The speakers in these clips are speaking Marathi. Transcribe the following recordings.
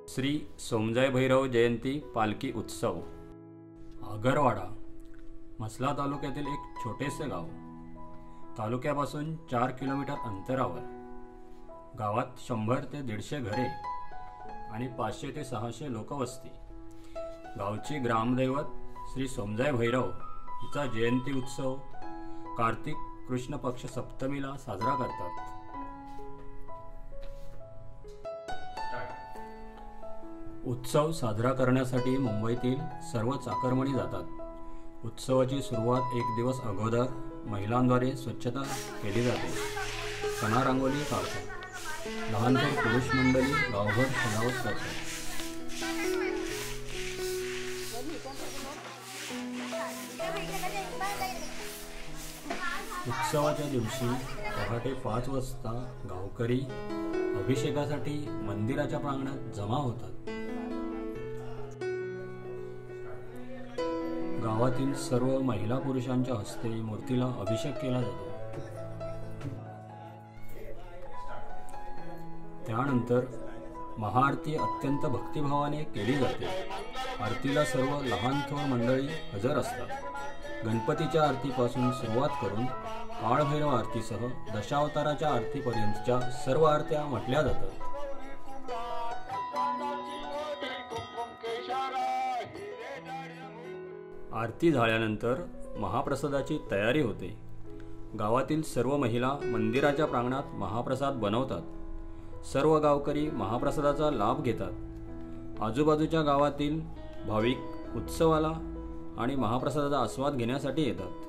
श्री सोमजय भैरव जयंती पालखी उत्सव। आगरवाडा म्हसला तालुक्यातील एक छोटेसे गाव, तालुक्यापासून 4 किलोमीटर अंतरावर। गावात 100 ते 150 घरे आणि 500 ते 600 लोकवस्ती। गावची ग्रामदैवत श्री सोमजय भैरव हिचा जयंती उत्सव कार्तिक कृष्ण पक्ष सप्तमीला साजरा करतात। उत्सव साजरा करण्यासाठी मुंबईतील सर्व चाकरमणी जातात। उत्सवाची सुरुवात 1 दिवस अगोदर महिलांद्वारे स्वच्छता केली जाते, सणा रांगोली काढतात। लहानतर पुरुष मंडळी गावभर सजावट करतात। उत्सवाच्या दिवशी पहाटे 5 वाजता गावकरी अभिषेकासाठी मंदिराच्या प्रांगणात जमा होतात। गावातील सर्व महिला पुरुषांच्या हस्ते मूर्तीला अभिषेक केला जातो। त्यानंतर महाआरती अत्यंत भक्तिभावाने केली जाते। आरतीला सर्व लहान थोर मंडळी हजर असतात। गणपतीच्या आरतीपासून सुरुवात करून काळभैरव आरतीसह दशावताराच्या आरतीपर्यंतच्या सर्व आरत्या म्हटल्या जातात। आरती झाल्यानंतर महाप्रसादाची तयारी होते। गावातील सर्व महिला मंदिराच्या प्रांगणात महाप्रसाद बनवतात। सर्व गावकरी महाप्रसादाचा लाभ घेतात। आजूबाजूच्या गावातील भाविक उत्सवाला आणि महाप्रसादाचा आस्वाद घेण्यासाठी येतात।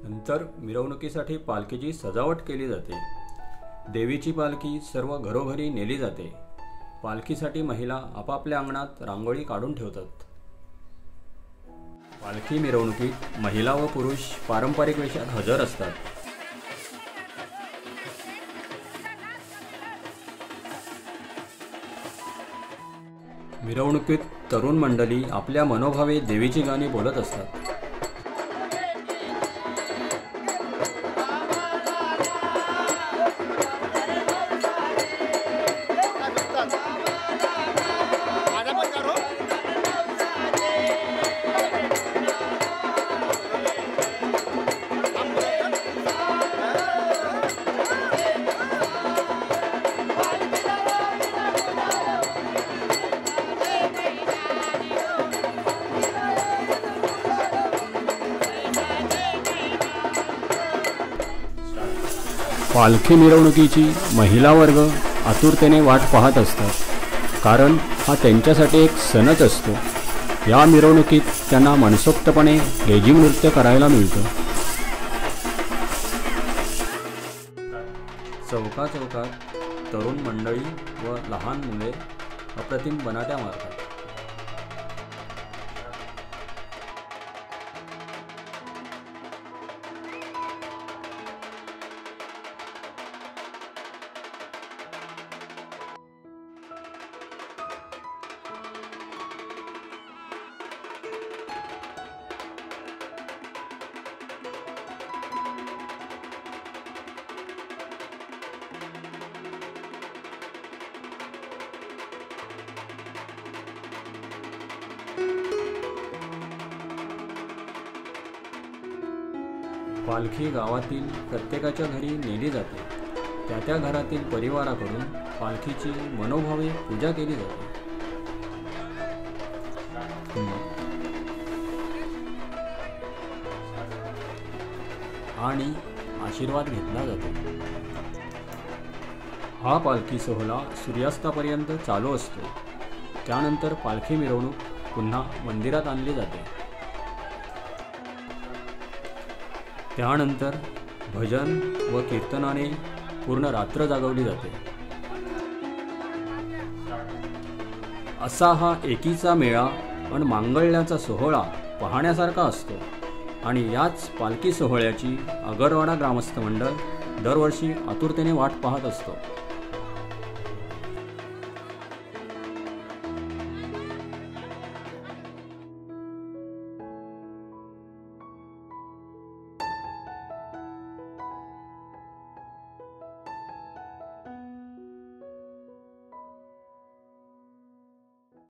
नंतर मिरवणुकीसाठी पालखीची सजावट केली जाते। देवीची पालखी सर्व घरोघरी नेली जाते। पालखीसाठी महिला आपापल्या अंगणात रांगोळी काढून ठेवतात। पालखी मिरवणुकीत महिला व पुरुष पारंपरिक वेशात हजर असतात। मिरवणुकीत तरुण मंडळी आपल्या मनोभावे देवीची गाणी बोलत असतात। पालखी मिरवणुकीची महिला वर्ग आतुरतेने वाट पाहत असतात, कारण हा त्यांच्यासाठी एक सणच असतो। या मिरवणुकीत त्यांना मनसोक्तपणे लेझिम नृत्य करायला मिळतं। चौकाचौकात तरुण मंडळी व लहान मुले अप्रतिम बनाट्या मारतात। पालखी गावातील प्रत्येकाच्या घरी नेली जाते। त्या घरातील परिवाराकडून पालखीची मनोभावे पूजा केली जाते आणि आशीर्वाद घेतला जातो। हा पालखी सोहळा सूर्यास्तापर्यंत चालू असतो। त्यानंतर पालखी मिरवणूक पुन्हा मंदिरात आणली जाते। त्यानंतर भजन व कीर्तनाने पूर्ण रात्र जागवली जाते। असा हा एकीचा मेळा आणि मांगल्याचा सोहळा पाहण्यासारखा असतो आणि याच पालखी सोहळ्याची आगरवाडा ग्रामस्थ मंडळ दरवर्षी आतुरतेने वाट पाहत असतो।